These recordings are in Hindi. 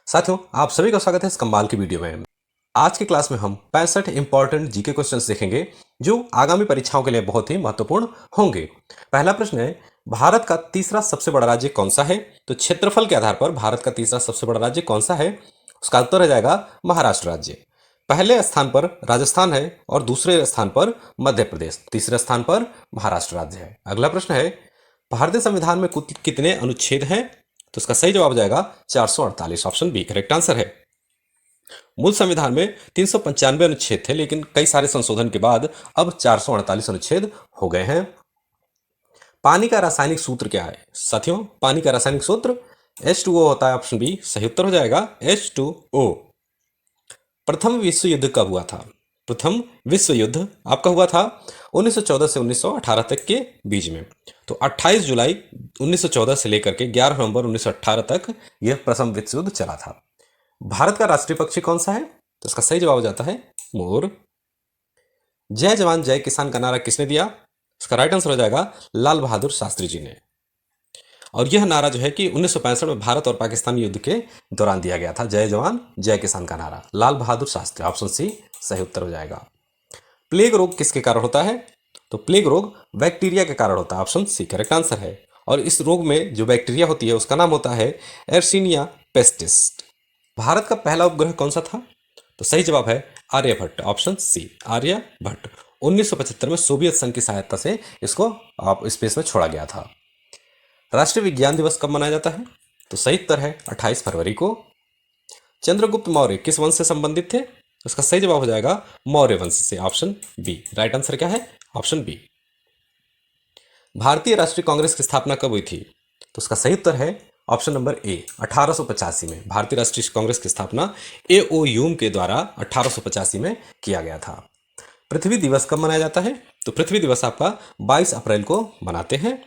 साथियों, आप सभी का स्वागत है इस कमाल की वीडियो में। आज की क्लास में हम 65 इंपॉर्टेंट जीके क्वेश्चंस देखेंगे जो आगामी परीक्षाओं के लिए बहुत ही महत्वपूर्ण होंगे। पहला प्रश्न है, भारत का तीसरा सबसे बड़ा राज्य कौन सा है? तो क्षेत्रफल के आधार पर भारत का तीसरा सबसे बड़ा राज्य कौन सा है? उसका उत्तर हो जाएगा महाराष्ट्र राज्य। पहले स्थान पर राजस्थान है और दूसरे स्थान पर मध्य प्रदेश, तीसरे स्थान पर महाराष्ट्र राज्य है। अगला प्रश्न है, भारतीय संविधान में कुल कितने अनुच्छेद हैं? तो इसका सही जवाब हो जाएगा 448, ऑप्शन बी करेक्ट आंसर है। मूल संविधान में 395 अनुच्छेद थे, लेकिन कई सारे संशोधन के बाद अब 448 अनुच्छेद हो गए हैं। पानी का रासायनिक सूत्र क्या है? साथियों, पानी का रासायनिक सूत्र H2O होता है, ऑप्शन बी सही उत्तर हो जाएगा H2O। प्रथम विश्व युद्ध कब हुआ था? प्रथम विश्व युद्ध आपका हुआ था 1914 से 1918 तक के बीच में। तो 28 जुलाई 1914 से लेकर के 11 नवंबर 1918 तक यह प्रथम विश्व युद्ध चला था। भारत का राष्ट्रीय पक्षी कौन सा है? तो इसका सही जवाब हो जाता है मोर। जय जवान जय किसान का नारा किसने दिया? इसका राइट आंसर हो जाएगा लाल बहादुर शास्त्री जी ने। और यह नारा जो है कि 1965 में भारत और पाकिस्तान युद्ध के दौरान दिया गया था, जय जवान जय किसान का नारा, लाल बहादुर शास्त्री, ऑप्शन सी सही उत्तर हो जाएगा। प्लेग रोग किसके कारण होता है? तो प्लेग रोग बैक्टीरिया के कारण होता है, ऑप्शन सी करेक्ट आंसर है। और इस रोग में जो बैक्टीरिया होती है उसका नाम होता है एर्सिनिया पेस्टिस। भारत का पहला उपग्रह कौन सा था? तो सही जवाब है आर्यभट्ट, ऑप्शन सी आर्यभट्ट। 1975 में सोवियत संघ की सहायता से इसको आप स्पेस में छोड़ा गया था। राष्ट्रीय विज्ञान दिवस कब मनाया जाता है? तो सही उत्तर है 28 फरवरी को। चंद्रगुप्त मौर्य किस वंश से संबंधित थे? उसका सही जवाब हो जाएगा मौर्य वंश से, ऑप्शन बी। राइट आंसर क्या है? Option B. भारतीय राष्ट्रीय कांग्रेस की स्थापना कब हुई थी? तो उसका सही उत्तर है ऑप्शन नंबर ए 1885 में। भारतीय राष्ट्रीय कांग्रेस की स्थापना एओ ह्यूम के द्वारा 1885 में किया गया था। पृथ्वी दिवस कब मनाया जाता है? तो पृथ्वी दिवस आपका 22 अप्रैल को मनाते हैं।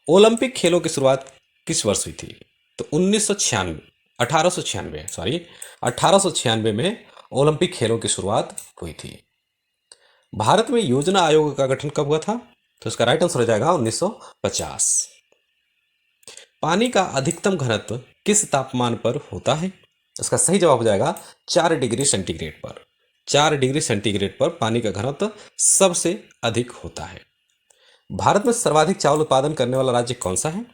ओलंपिक खेलों की शुरुआत किस वर्ष हुई थी? तो 1896 में ओलंपिक खेलों की शुरुआत हुई थी। भारत में योजना आयोग का गठन कब हुआ था? तो इसका राइट आंसर हो जाएगा 1950। पानी का अधिकतम घनत्व किस तापमान पर होता है? इसका सही जवाब हो जाएगा 4 डिग्री सेंटीग्रेड पर। 4 डिग्री सेंटीग्रेड पर पानी का घनत्व सबसे अधिक होता है। भारत में सर्वाधिक चावल उत्पादन करने वाला राज्य कौन सा है?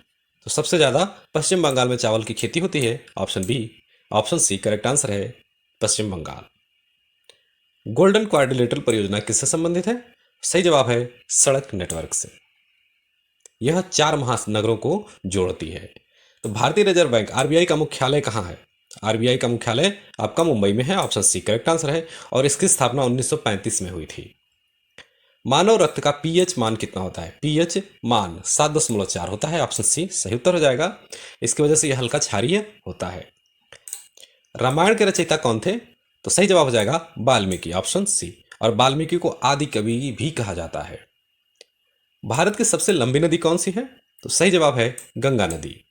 तो सबसे ज्यादा पश्चिम बंगाल में चावल की खेती होती है, option B. Option C correct answer है पश्चिम बंगाल। गोल्डन क्वाड्रिलेटरल परियोजना किससे संबंधित है? सही जवाब है सड़क नेटवर्क से। यह 4 महानगरों को जोड़ती है। तो भारतीय रिजर्व बैंक आरबीआई का मुख्यालय कहाँ है? आरबीआई का मुख्यालय आपका मुंबई में है, ऑप्शन सी करेक्ट आंसर है। और इसकी स्थापना 1935 में हुई थी। मानव रक्त का पीएच मान कितना होता है? पीएच मान 7.4 होता है, ऑप्शन सी सही उत्तर हो जाएगा। इसकी वजह से यह हल्का क्षारीय होता है। रामायण के रचयिता कौन थे? तो सही जवाब हो जाएगा वाल्मीकि, ऑप्शन सी। और वाल्मीकि को आदि कवि भी कहा जाता है। भारत की सबसे लंबी नदी कौन सी है? तो सही जवाब है गंगा नदी।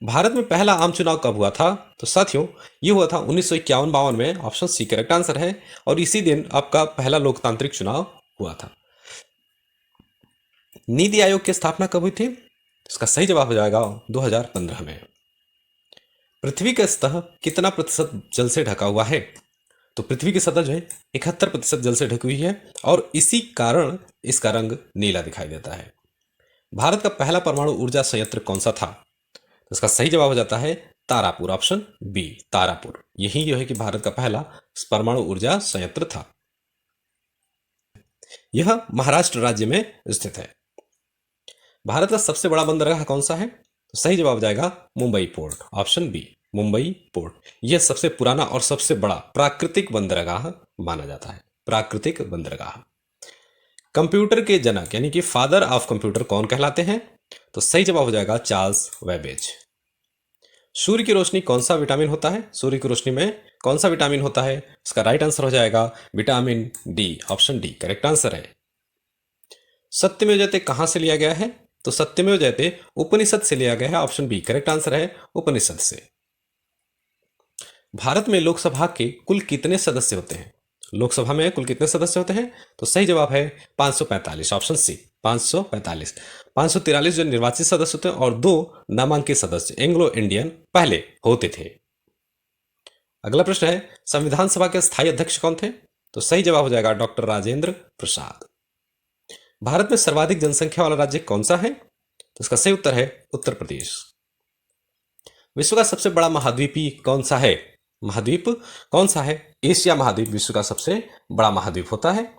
भारत में पहला आम चुनाव कब हुआ था? तो साथियों, ये हुआ था 1951-52 में, ऑप्शन सी करेक्ट आंसर है। और इसी दिन आपका पहला लोकतांत्रिक चुनाव हुआ था। नीति आयोग की स्थापना कब हुई थी? इसका सही जवाब हो जाएगा 2015 में। पृथ्वी का सतह कितना प्रतिशत जल से ढका हुआ है? तो पृथ्वी की सतह जो है 71% जल से ढकी हुई है और इसी कारण इसका रंग नीला दिखाई देता है। भारत का पहला परमाणु ऊर्जा संयंत्र कौन सा था? तो इसका सही जवाब हो जाता है तारापुर, ऑप्शन बी तारापुर। यही जो है कि भारत का पहला परमाणु ऊर्जा संयंत्र था। यह महाराष्ट्र राज्य में स्थित है। भारत का सबसे बड़ा बंदरगाह कौन सा है? तो सही जवाब जाएगा Mumbai port, option B Mumbai port. यह सबसे पुराना और सबसे बड़ा प्राकृतिक बंदरगाह माना जाता है। प्राकृतिक बंदरगाह। कंप्यूटर के जनक यानी कि फादर ऑफ कंप्यूटर कौन कहलाते हैं? तो सही जवाब हो जाएगा चार्ल्स वेबेज। सूर्य की रोशनी कौन सा विटामिन होता है? सूर्य की रोशनी में कौन सा विटामिन होता है? इसका राइट आंसर हो जाएगा vitamin D, option D correct answer है। सत्यमेव जयते कहां से लिया गया है? तो सत्यमेव जयते उपनिषद से लिया गया है, ऑप्शन बी करेक्ट आंसर है उपनिषद से। भारत में लोकसभा के कुल कितने सदस्य होते हैं? लोकसभा में कुल कितने सदस्य होते हैं? तो सही जवाब है 545, ऑप्शन सी 545। 543 जो निर्वाचित सदस्य होते हैं और 2 नामांकित सदस्य एंग्लो इंडियन पहले होते थे। अगला प्रश्न है संविधान सभा के स्थायी अध्यक्ष कौन थे? तो सही जवाब हो जाएगा डॉक्टर राजेंद्र प्रसाद। भारत में सर्वाधिक जनसंख्या वाला राज्य कौन सा है? तो इसका सही उत्तर है उत्तर प्रदेश। विश्व का सबसे बड़ा महाद्वीपी कौन सा है? महाद्वीप कौन सा है? एशिया महाद्वीप विश्व का सबसे बड़ा महाद्वीप होता है।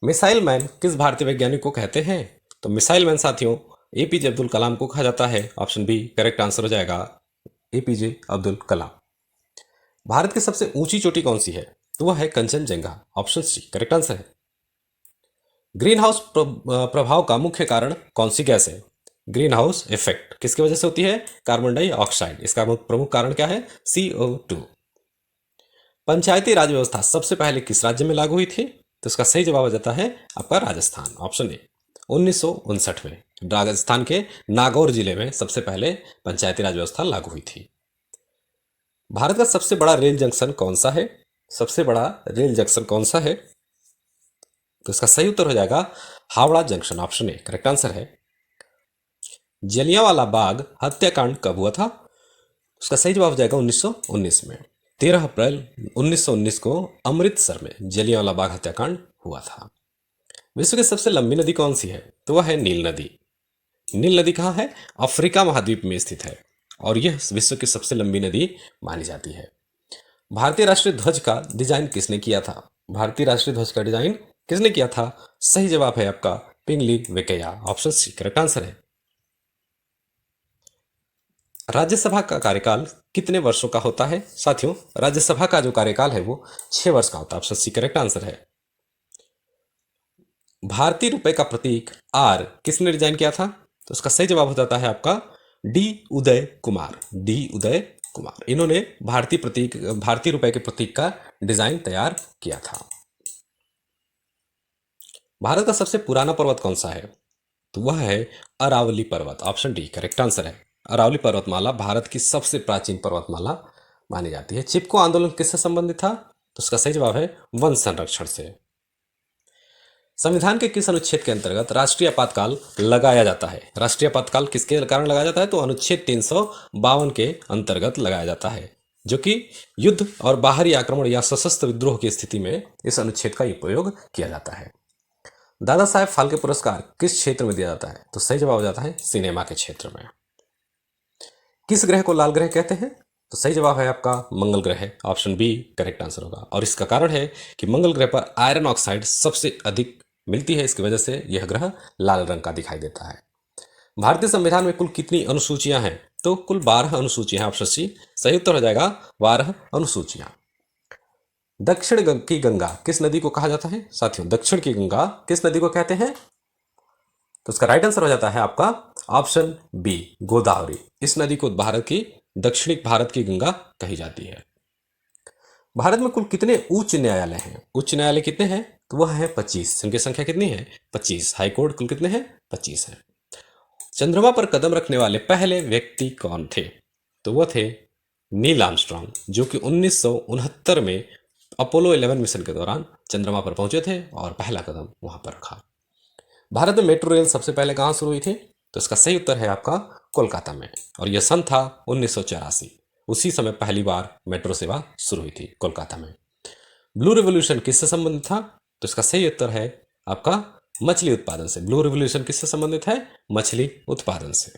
मिसाइल मैन किस भारतीय वैज्ञानिक को कहते हैं? तो मिसाइल मैन साथियों एपीजे अब्दुल कलाम को कहा जाता है। ऑप्शन बी करेक्ट आंसर हो जाएगा एपीजे अब्दुल कलाम। भारत की सबसे ऊंची चोटी कौन सी है? तो वह है Kanchenjunga. Option C correct answer है। ग्रीन हाउस प्रभाव का मुख्य कारण कौन सी गैस है? ग्रीन हाउस इफेक्ट किसकी वजह से होती है? Carbon dioxide. इसका प्रमुख कारण क्या है? CO2। पंचायती राज व्यवस्था सबसे पहले किस राज्य में लागू हुई थी? तो इसका सही जवाब हो जाता है आपका राजस्थान। ऑप्शन ए 1959 में राजस्थान के नागौर जिले में सबसे पहले पंचायती राज व्यवस्था लागू हुई थी। भारत का सबसे बड़ा रेल जंक्शन कौन सा है? सबसे बड़ा रेल जंक्शन कौन सा है? तो इसका सही उत्तर हो जाएगा Howrah junction. Option A correct answer है। जलियांवाला बाग हत्याकांड कब हुआ था? उसका सही जवाब हो जाएगा 1919 में। 13 अप्रैल 1919 को अमृतसर में जलियांवाला बाग हत्याकांड हुआ था। विश्व की सबसे लंबी नदी कौन सी है? तो वह है नील नदी। नील नदी कहाँ है? अफ्रीका महाद्वीप में स्थित है और यह विश्व की सबसे लंबी नदी मानी जाती है। भारतीय राष्ट्रीय ध्वज का डिजाइन किसने किया था? भारतीय राष्ट्रीय ध्वज का डिजाइन किसने किया था? सही जवाब है आपका Pingali Venkaiah. Option C correct answer है। राज्यसभा का कार्यकाल कितने वर्षों का होता है? साथियों राज्यसभा का जो कार्यकाल है वो 6 वर्ष का होता है। ऑप्शन सी करेक्ट आंसर है। भारतीय रुपए का प्रतीक आर किसने डिजाइन किया था? तो उसका सही जवाब हो जाता है आपका डी उदय कुमार। डी उदय कुमार इन्होंने भारतीय रुपए के प्रतीक का डिजाइन तैयार किया था। भारत का सबसे पुराना पर्वत कौन सा है? तो वह है अरावली पर्वत। ऑप्शन डी करेक्ट आंसर है। अरावली पर्वतमाला भारत की सबसे प्राचीन पर्वतमाला मानी जाती है। चिपको आंदोलन किससे संबंधित था? तो उसका सही जवाब है वन संरक्षण से। संविधान के किस अनुच्छेद के अंतर्गत राष्ट्रीय आपातकाल लगाया जाता है? राष्ट्रीय आपातकाल किसके कारण लगाया जाता है? तो अनुच्छेद 352 के अंतर्गत लगाया जाता है, जो कि युद्ध और बाहरी आक्रमण या सशस्त्र विद्रोह की स्थिति में इस अनुच्छेद का उपयोग किया जाता है। दादा साहेब फाल्के पुरस्कार किस क्षेत्र में दिया जाता है? तो सही जवाब हो जाता है सिनेमा के क्षेत्र में। किस ग्रह को लाल ग्रह कहते हैं? तो सही जवाब है आपका मंगल ग्रह। ऑप्शन बी करेक्ट आंसर होगा और इसका कारण है कि मंगल ग्रह पर आयरन ऑक्साइड सबसे अधिक मिलती है, इसकी वजह से यह ग्रह लाल रंग का दिखाई देता है। भारतीय संविधान में कुल कितनी अनुसूचियां हैं? तो कुल 12 अनुसूचियां हैं। ऑप्शन सी सही उत्तर हो जाएगा 12 अनुसूचियां। दक्षिण की गंगा किस नदी को कहा जाता है? साथियों दक्षिण की गंगा किस नदी को कहते हैं? तो उसका राइट आंसर हो जाता है आपका ऑप्शन बी गोदावरी। इस नदी को दक्षिणी भारत की गंगा कही जाती है। भारत में कुल कितने उच्च न्यायालय हैं? उच्च न्यायालय कितने हैं? तो वह है 25। इनकी संख्या कितनी है? 25। हाईकोर्ट कुल कितने हैं? 25 हैं। चंद्रमा पर कदम रखने वाले पहले व्यक्ति कौन थे? तो वह थे नील आर्मस्ट्रांग, जो कि 1969 में अपोलो 11 मिशन के दौरान चंद्रमा पर पहुंचे थे और पहला कदम वहां पर रखा। भारत में मेट्रो रेल सबसे पहले कहां शुरू हुई थी? तो इसका सही उत्तर है आपका कोलकाता में और यह सन था 1984। उसी समय पहली बार मेट्रो सेवा शुरू हुई थी कोलकाता में। ब्लू रिवॉल्यूशन किससे संबंधित था? तो इसका सही उत्तर है आपका मछली उत्पादन से। ब्लू रिवॉल्यूशन किससे संबंधित है? मछली उत्पादन से।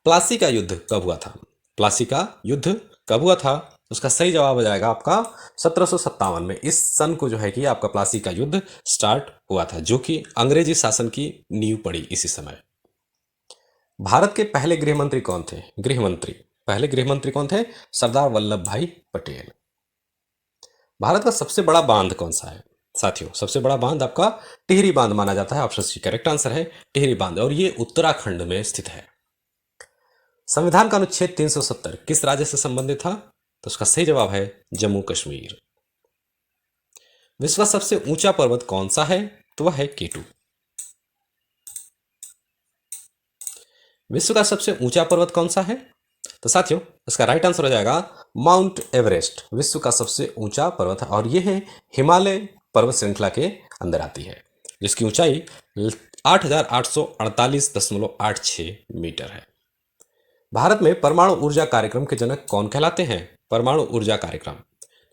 प्लासी का युद्ध कब हुआ था? प्लासी का युद्ध कब हुआ था? उसका सही जवाब हो जाएगा आपका 1757 में। इस सन को जो है कि आपका प्लासी का युद्ध स्टार्ट हुआ था, जो कि अंग्रेजी शासन की नींव पड़ी इसी समय। भारत के पहले गृहमंत्री कौन थे? पहले गृहमंत्री कौन थे? सरदार वल्लभ भाई पटेल। भारत का सबसे बड़ा बांध कौन सा है? साथियों सबसे बड़ा बांध आपका टिहरी बांध माना जाता है। ऑप्शन सी करेक्ट आंसर है टिहरी बांध और ये उत्तराखंड में स्थित है। संविधान का अनुच्छेद 370 किस राज्य से संबंधित था? तो उसका सही जवाब है जम्मू कश्मीर। विश्व का सबसे ऊंचा पर्वत कौन सा है? तो वह है केटू। विश्व का सबसे ऊंचा पर्वत कौन सा है? तो साथियों इसका राइट आंसर हो जाएगा माउंट एवरेस्ट। विश्व का सबसे ऊंचा पर्वत है और यह है हिमालय पर्वत श्रृंखला के अंदर आती है। जिसकी ऊंचाई 8,848.86 मीटर है। भारत में परमाणु ऊर्जा कार्यक्रम के जनक कौन कहलाते हैं? परमाणु ऊर्जा कार्यक्रम,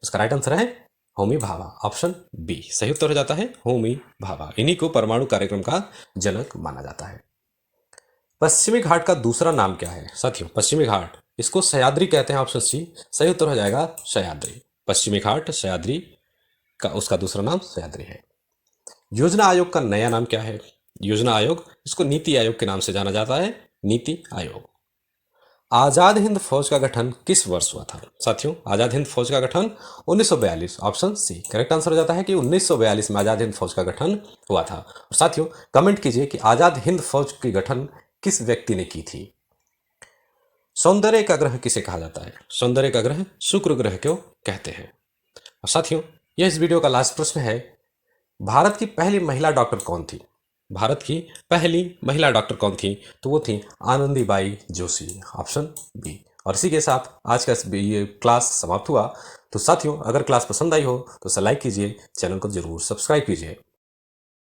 इसका राइट आंसर है होमी भाभा, ऑप्शन बी सही उत्तर हो जाता है होमी भाभा। इन्हीं को परमाणु कार्यक्रम का जनक माना जाता है। पश्चिमी घाट का दूसरा नाम क्या है? साथियों, पश्चिमी घाट, इसको सह्याद्री कहते हैं, ऑप्शन सी सही उत्तर हो जाएगा सह्याद्री। पश्चिमी घाट सह्याद्री का उसका दूसरा नाम सह्याद्री है। योजना आयोग का नया नाम क्या है? योजना आयोग, इसको नीति आयोग के नाम से जाना जाता है, नीति आयोग। आजाद हिंद फौज का गठन किस वर्ष हुआ था? साथियों, आजाद हिंद फौज का गठन 1942, ऑप्शन सी करेक्ट आंसर हो जाता है कि 1942 में आजाद हिंद फौज का गठन हुआ था। और साथियों, कमेंट कीजिए कि आजाद हिंद फौज की गठन किस व्यक्ति ने की थी। सौंदर्य का ग्रह किसे कहा जाता है? सौंदर्य का ग्रह शुक्र ग्रह को कहते हैं। और साथियों, यह इस वीडियो का लास्ट प्रश्न है। भारत की पहली महिला डॉक्टर कौन थी? भारत की पहली महिला डॉक्टर कौन थी? तो वो थी आनंदीबाई जोशी, ऑप्शन बी। और इसी के साथ आज का ये क्लास समाप्त हुआ। तो साथियों, अगर क्लास पसंद आई हो तो इसे लाइक कीजिए, चैनल को जरूर सब्सक्राइब कीजिए।